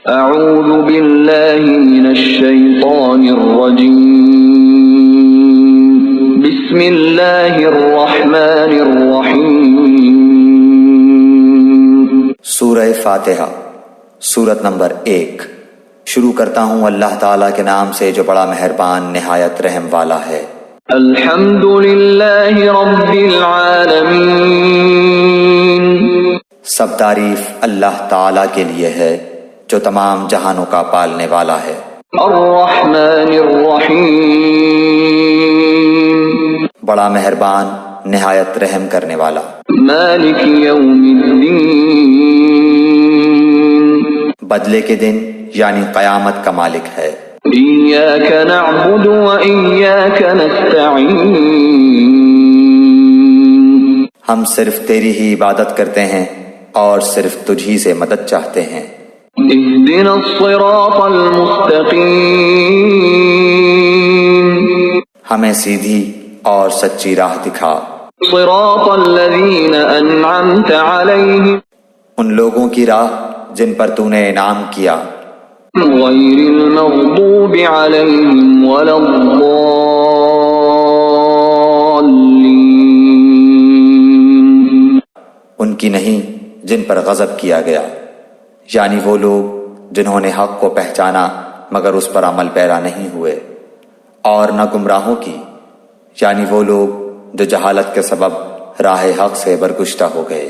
اعوذ باللہ من الشیطان الرجیم بسم اللہ الرحمن الرحیم سورہ فاتحہ سورت نمبر 1۔ شروع کرتا ہوں اللہ تعالیٰ کے نام سے جو بڑا مہربان نہایت رحم والا ہے۔ الحمد للہ رب العالمین، سب تعریف اللہ تعالیٰ کے لیے ہے جو تمام جہانوں کا پالنے والا ہے۔ الرحمن الرحیم، بڑا مہربان نہایت رحم کرنے والا۔ مالک یوم الدین، بدلے کے دن یعنی قیامت کا مالک ہے۔ ایاک نعبد و ایاک نستعین، ہم صرف تیری ہی عبادت کرتے ہیں اور صرف تجھ ہی سے مدد چاہتے ہیں۔ اہدنا الصراط المستقیم، ہمیں سیدھی اور سچی راہ دکھا۔ صراط الذین انعمت علیہم، ان لوگوں کی راہ جن پر تو نے انعام کیا، غیر المغضوب علیہم ولا الضالین، ان کی نہیں جن پر غضب کیا گیا، یعنی وہ لوگ جنہوں نے حق کو پہچانا مگر اس پر عمل پیرا نہیں ہوئے، اور نہ گمراہوں کی، یعنی وہ لوگ جو جہالت کے سبب راہ حق سے برگشتہ ہو گئے۔